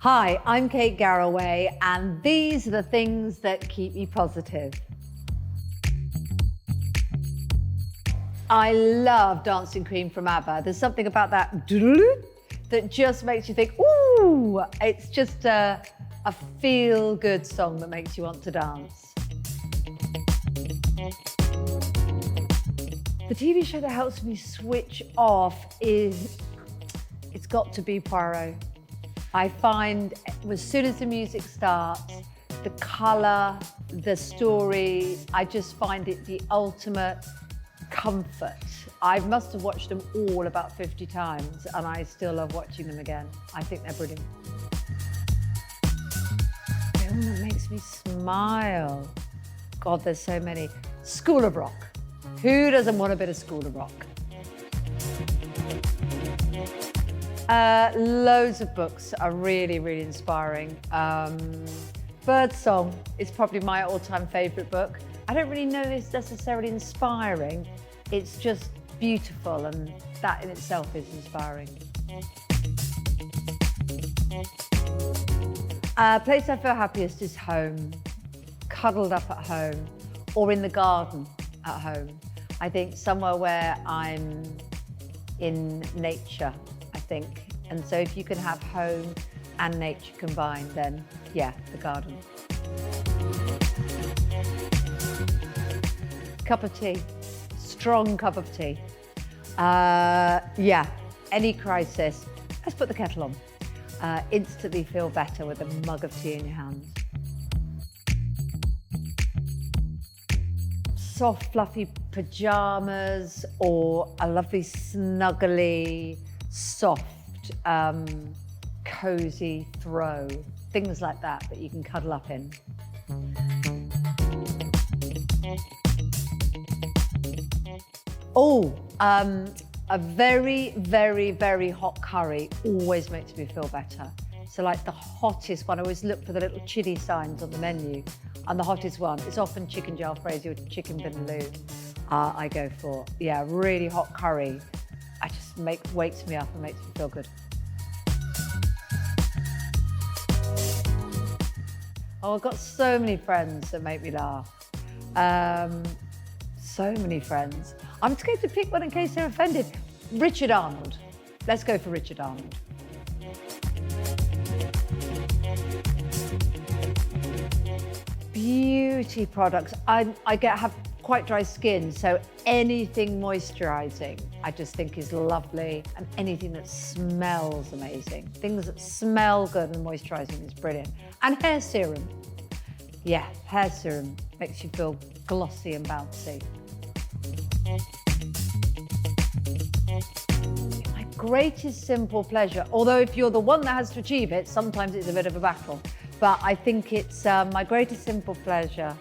Hi, I'm Kate Garraway, and these are the things that keep me positive. I love Dancing Queen from ABBA. There's something about that that just makes you think, ooh, it's just a feel-good song that makes you want to dance. The TV show that helps me switch off it's got to be Poirot. I find as soon as the music starts, the colour, the story, I just find it the ultimate comfort. I must have watched them all about 50 times and I still love watching them again. I think they're brilliant. Film that makes me smile. God, there's so many. School of Rock. Who doesn't want a bit of School of Rock? Loads of books are really, really inspiring. Birdsong is probably my all-time favourite book. I don't really know it's necessarily inspiring. It's just beautiful, and that in itself is inspiring. Place I feel happiest is home, cuddled up at home, or in the garden at home. I think somewhere where I'm in nature, I think. And so if you can have home and nature combined, then yeah, the garden. Cup of tea, strong cup of tea. Yeah, any crisis, let's put the kettle on. Instantly feel better with a mug of tea in your hands. Soft, fluffy pajamas, or a lovely, snuggly, soft, cozy throw. Things like that you can cuddle up in. Oh, a very, very, very hot curry always makes me feel better. So like the hottest one, I always look for the little chili signs on the menu. And the hottest one, it's often chicken jalfrezi or chicken vindaloo I go for. Yeah, really hot curry. It just wakes me up and makes me feel good. Oh, I've got so many friends that make me laugh. So many friends. I'm just going to pick one in case they're offended. Richard Arnold. Let's go for Richard Arnold. Beauty products. I have quite dry skin, so anything moisturizing I just think is lovely, and anything that smells amazing. Things that smell good and moisturizing is brilliant. And hair serum. Yeah, hair serum makes you feel glossy and bouncy. My greatest simple pleasure, although if you're the one that has to achieve it, sometimes it's a bit of a battle. But I think it's my greatest simple pleasure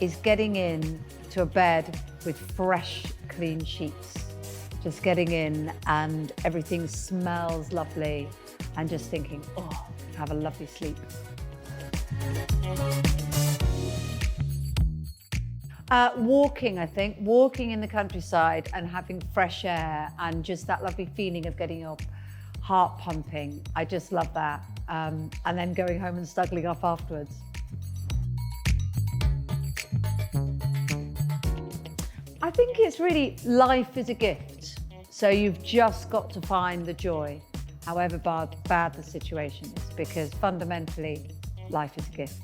is getting in to a bed with fresh, clean sheets. Just getting in and everything smells lovely, and just thinking, oh, have a lovely sleep. Walking, I think. Walking in the countryside and having fresh air and just that lovely feeling of getting your heart pumping. I just love that. And then going home and snuggling up afterwards. I think it's really, life is a gift. So you've just got to find the joy, however bad the situation is, because fundamentally, life is a gift.